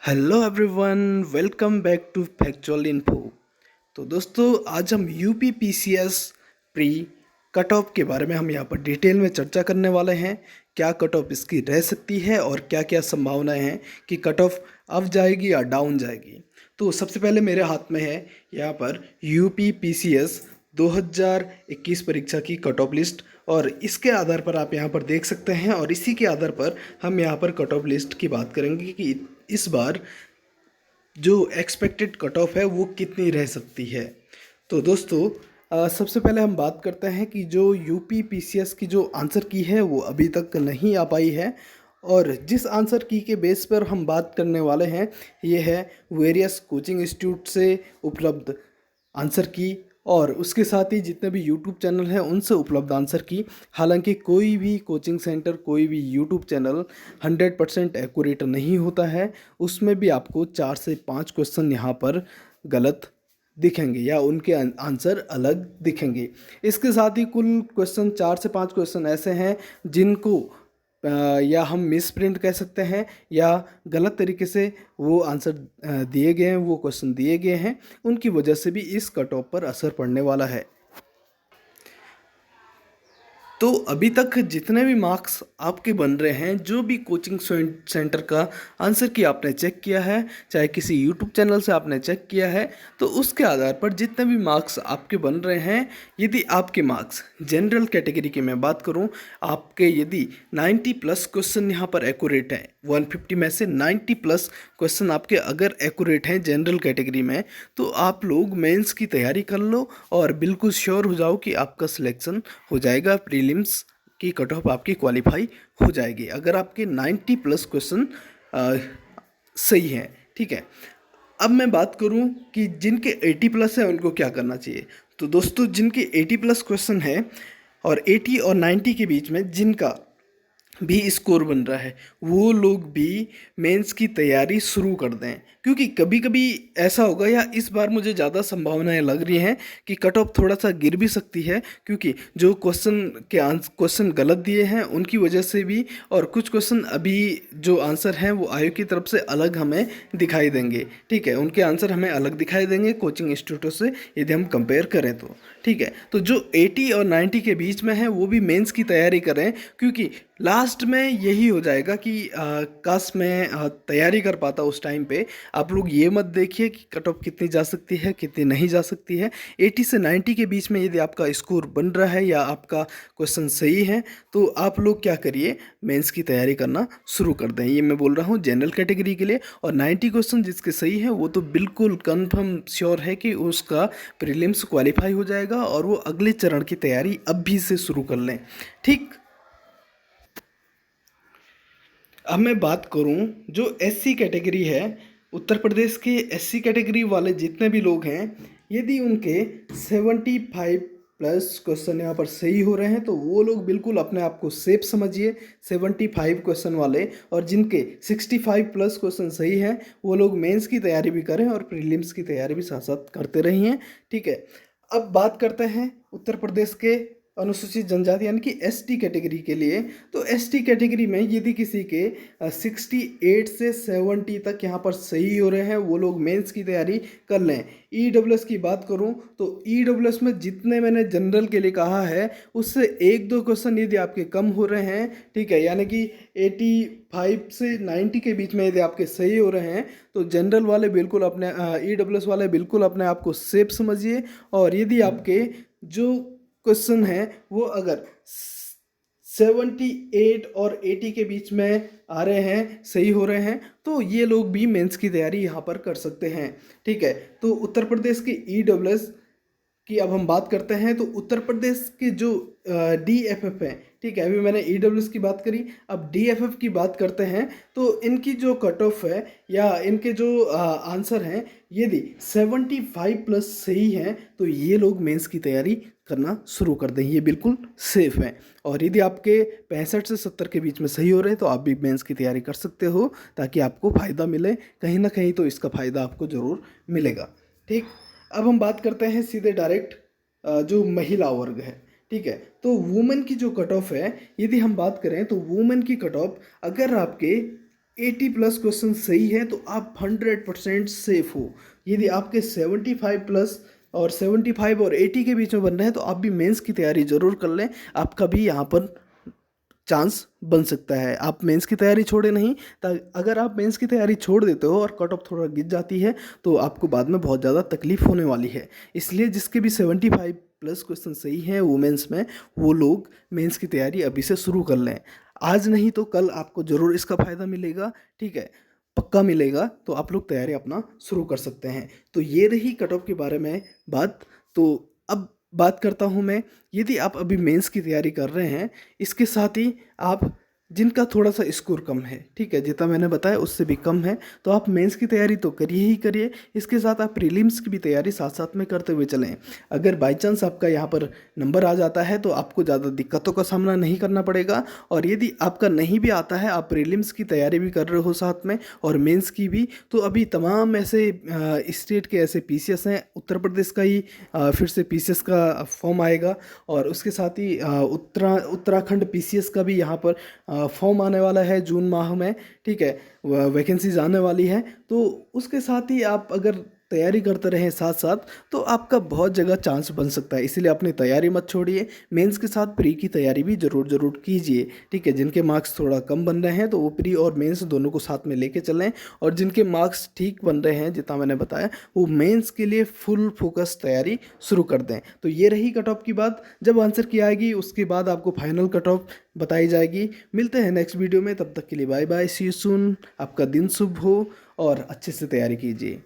Hello everyone, welcome back to factual info. तो दोस्तों, आज हम UP PCS pre cut off के बारे में हम यहाँ पर डिटेल में चर्चा करने वाले हैं। क्या कट ऑफ इसकी रह सकती है और क्या क्या संभावनाएं हैं कि कट ऑफ अप जाएगी या डाउन जाएगी। तो सबसे पहले मेरे हाथ में है यहाँ पर यूपी पीसीएस 2021 परीक्षा की कट ऑफ लिस्ट, और इसके आधार पर आप यहाँ पर देख सकते हैं, और इसी के आधार पर हम यहाँ पर कट ऑफ लिस्ट की बात करेंगे कि इस बार जो एक्सपेक्टेड कट ऑफ है वो कितनी रह सकती है। तो दोस्तों, सबसे पहले हम बात करते हैं कि जो यूपी पीसीएस की जो आंसर की है वो अभी तक नहीं आ पाई है, और जिस आंसर की के बेस पर हम बात करने वाले हैं ये है वेरियस कोचिंग इंस्टीट्यूट से उपलब्ध आंसर की, और उसके साथ ही जितने भी यूट्यूब चैनल हैं उनसे उपलब्ध आंसर की। हालांकि कोई भी कोचिंग सेंटर, कोई भी यूट्यूब चैनल 100% एक्यूरेट नहीं होता है, उसमें भी आपको 4 से 5 क्वेश्चन यहाँ पर गलत दिखेंगे या उनके आंसर अलग दिखेंगे। इसके साथ ही कुल क्वेश्चन 4 से 5 क्वेश्चन ऐसे हैं जिनको या हम मिस प्रिंट कह सकते हैं या गलत तरीके से वो आंसर दिए गए हैं, वो क्वेश्चन दिए गए हैं, उनकी वजह से भी इस कट ऑफ पर असर पड़ने वाला है। तो अभी तक जितने भी मार्क्स आपके बन रहे हैं, जो भी कोचिंग सेंटर का आंसर की आपने चेक किया है, चाहे किसी यूट्यूब चैनल से आपने चेक किया है, तो उसके आधार पर जितने भी मार्क्स आपके बन रहे हैं, यदि आपके मार्क्स जनरल कैटेगरी की मैं बात करूं, आपके यदि 90 प्लस क्वेश्चन यहाँ पर एक्यूरेट हैं, 150 में से 90 प्लस क्वेश्चन आपके अगर एक्यूरेट हैं जनरल कैटेगरी में, तो आप लोग मेंस की तैयारी कर लो और बिल्कुल श्योर हो जाओ कि आपका सिलेक्शन हो जाएगा, प्रीलिम्स की कट ऑफ आपकी क्वालिफाई हो जाएगी अगर आपके 90 प्लस क्वेश्चन सही हैं। ठीक है, अब मैं बात करूं कि जिनके 80 प्लस है उनको क्या करना चाहिए। तो दोस्तों, जिनके 80 प्लस क्वेश्चन है और 80 और 90 के बीच में जिनका भी स्कोर बन रहा है, वो लोग भी मेंस की तैयारी शुरू कर दें, क्योंकि कभी कभी ऐसा होगा, या इस बार मुझे ज़्यादा संभावनाएं लग रही हैं कि कट ऑफ थोड़ा सा गिर भी सकती है, क्योंकि जो क्वेश्चन गलत दिए हैं उनकी वजह से भी, और कुछ क्वेश्चन अभी जो आंसर हैं वो आयोग की तरफ से अलग हमें दिखाई देंगे। ठीक है, उनके आंसर हमें अलग दिखाई देंगे कोचिंग इंस्टीट्यूटों से यदि हम कंपेयर करें तो। ठीक है, तो जो 80 और 90 के बीच में है वो भी मेंस की तैयारी करें, क्योंकि लास्ट में यही हो जाएगा कि काश मैं तैयारी कर पाता उस टाइम पे। आप लोग ये मत देखिए कि कट ऑफ कितनी जा सकती है कितनी नहीं जा सकती है। 80 से 90 के बीच में यदि आपका स्कोर बन रहा है या आपका क्वेश्चन सही है, तो आप लोग क्या करिए, मेंस की तैयारी करना शुरू कर दें। ये मैं बोल रहा हूँ जनरल कैटेगरी के लिए। और 90 क्वेश्चन जिसके सही है वो तो बिल्कुल कन्फर्म श्योर है कि उसका प्रीलिम्स क्वालिफाई हो जाएगा, और वो अगले चरण की तैयारी अभी से शुरू कर लें। ठीक, अब मैं बात करूं जो एससी कैटेगरी है, उत्तर प्रदेश के एससी कैटेगरी वाले जितने भी लोग हैं, यदि उनके 75 प्लस क्वेश्चन यहाँ पर सही हो रहे हैं तो वो लोग बिल्कुल अपने आप को सेफ समझिए, 75 क्वेश्चन वाले। और जिनके 65 प्लस क्वेश्चन सही हैं वो लोग मेंस की तैयारी भी करें और प्रीलिम्स की तैयारी भी साथ साथ करते रहिए। ठीक है, अब बात करते हैं उत्तर प्रदेश के अनुसूचित जनजाति यानी कि एसटी कैटेगरी के लिए। तो एसटी कैटेगरी में यदि किसी के 68 से 70 तक यहाँ पर सही हो रहे हैं, वो लोग मेंस की तैयारी कर लें। ईडब्ल्यूएस की बात करूँ तो ईडब्ल्यूएस में जितने मैंने जनरल के लिए कहा है उससे 1-2 क्वेश्चन यदि आपके कम हो रहे हैं, ठीक है, यानी कि 85 से 90 के बीच में यदि आपके सही हो रहे हैं, तो जनरल वाले बिल्कुल अपने ईडब्ल्यूएस वाले बिल्कुल अपने आप को सेफ समझिए। और यदि आपके जो क्वेश्चन है वो अगर 78 और 80 के बीच में आ रहे हैं, सही हो रहे हैं, तो ये लोग भी मेंस की तैयारी यहाँ पर कर सकते हैं। ठीक है, तो उत्तर प्रदेश की ईडब्ल्यूएस की अब हम बात करते हैं। तो उत्तर प्रदेश के जो डीएफएफ है, ठीक है, अभी मैंने ईडब्ल्यूएस की बात करी, अब डीएफएफ की बात करते हैं। तो इनकी जो कट ऑफ है या इनके जो आंसर हैं, यदि 75 प्लस सही हैं तो ये लोग मेंस की तैयारी करना शुरू कर दें, ये बिल्कुल सेफ है। और यदि आपके 65 से 70 के बीच में सही हो रहे हैं तो आप भी मेंस की तैयारी कर सकते हो, ताकि आपको फ़ायदा मिले, कहीं ना कहीं तो इसका फ़ायदा आपको ज़रूर मिलेगा। ठीक, अब हम बात करते हैं सीधे डायरेक्ट जो महिला वर्ग है। ठीक है, तो वुमेन की जो कट ऑफ है, यदि हम बात करें तो वुमेन की कट ऑफ अगर आपके 80+ क्वेश्चन सही है तो आप 100% सेफ हो। यदि आपके 75+ और 75 और 80 के बीच में बन रहे हैं तो आप भी मेंस की तैयारी जरूर कर लें, आपका भी यहाँ पर चांस बन सकता है। आप मेंस की तैयारी छोड़े नहीं, अगर आप मेंस की तैयारी छोड़ देते हो और कट ऑफ थोड़ा गिर जाती है तो आपको बाद में बहुत ज़्यादा तकलीफ होने वाली है। इसलिए जिसके भी 75+ क्वेश्चन सही हैं वुमेंस में, वो लोग मेंस की तैयारी अभी से शुरू कर लें। आज नहीं तो कल आपको ज़रूर इसका फ़ायदा मिलेगा, ठीक है, पक्का मिलेगा। तो आप लोग तैयारी अपना शुरू कर सकते हैं। तो ये रही कट ऑफ के बारे में बात। तो अब बात करता हूँ मैं, यदि आप अभी मेंस की तैयारी कर रहे हैं, इसके साथ ही आप जिनका थोड़ा सा स्कोर कम है, ठीक है, जितना मैंने बताया उससे भी कम है, तो आप मेंस की तैयारी तो करिए ही करिए, इसके साथ आप प्रीलिम्स की भी तैयारी साथ साथ में करते हुए चलें। अगर बाई चांस आपका यहाँ पर नंबर आ जाता है तो आपको ज़्यादा दिक्कतों का सामना नहीं करना पड़ेगा। और यदि आपका नहीं भी आता है, आप प्रीलिम्स की तैयारी भी कर रहे हो साथ में और मेंस की भी, तो अभी तमाम ऐसे स्टेट के ऐसे पीसीएस हैं। उत्तर प्रदेश का ही फिर से पीसीएस का फॉर्म आएगा और उसके साथ ही उत्तराखंड पीसीएस का भी यहाँ पर फॉर्म आने वाला है जून माह में, ठीक है, वैकेंसीज आने वाली है। तो उसके साथ ही आप अगर तैयारी करते रहें साथ साथ तो आपका बहुत जगह चांस बन सकता है। इसीलिए अपनी तैयारी मत छोड़िए, मेंस के साथ प्री की तैयारी भी ज़रूर कीजिए, ठीक है। जिनके मार्क्स थोड़ा कम बन रहे हैं तो वो प्री और मेंस दोनों को साथ में लेके चलें, और जिनके मार्क्स ठीक बन रहे हैं जितना मैंने बताया, वो मेंस के लिए फुल फोकस तैयारी शुरू कर दें। तो ये रही कट ऑफ की बात। जब आंसर की आएगी उसके बाद आपको फाइनल कट ऑफ बताई जाएगी। मिलते हैं नेक्स्ट वीडियो में, तब तक के लिए bye bye, see you soon. आपका दिन शुभ हो और अच्छे से तैयारी कीजिए।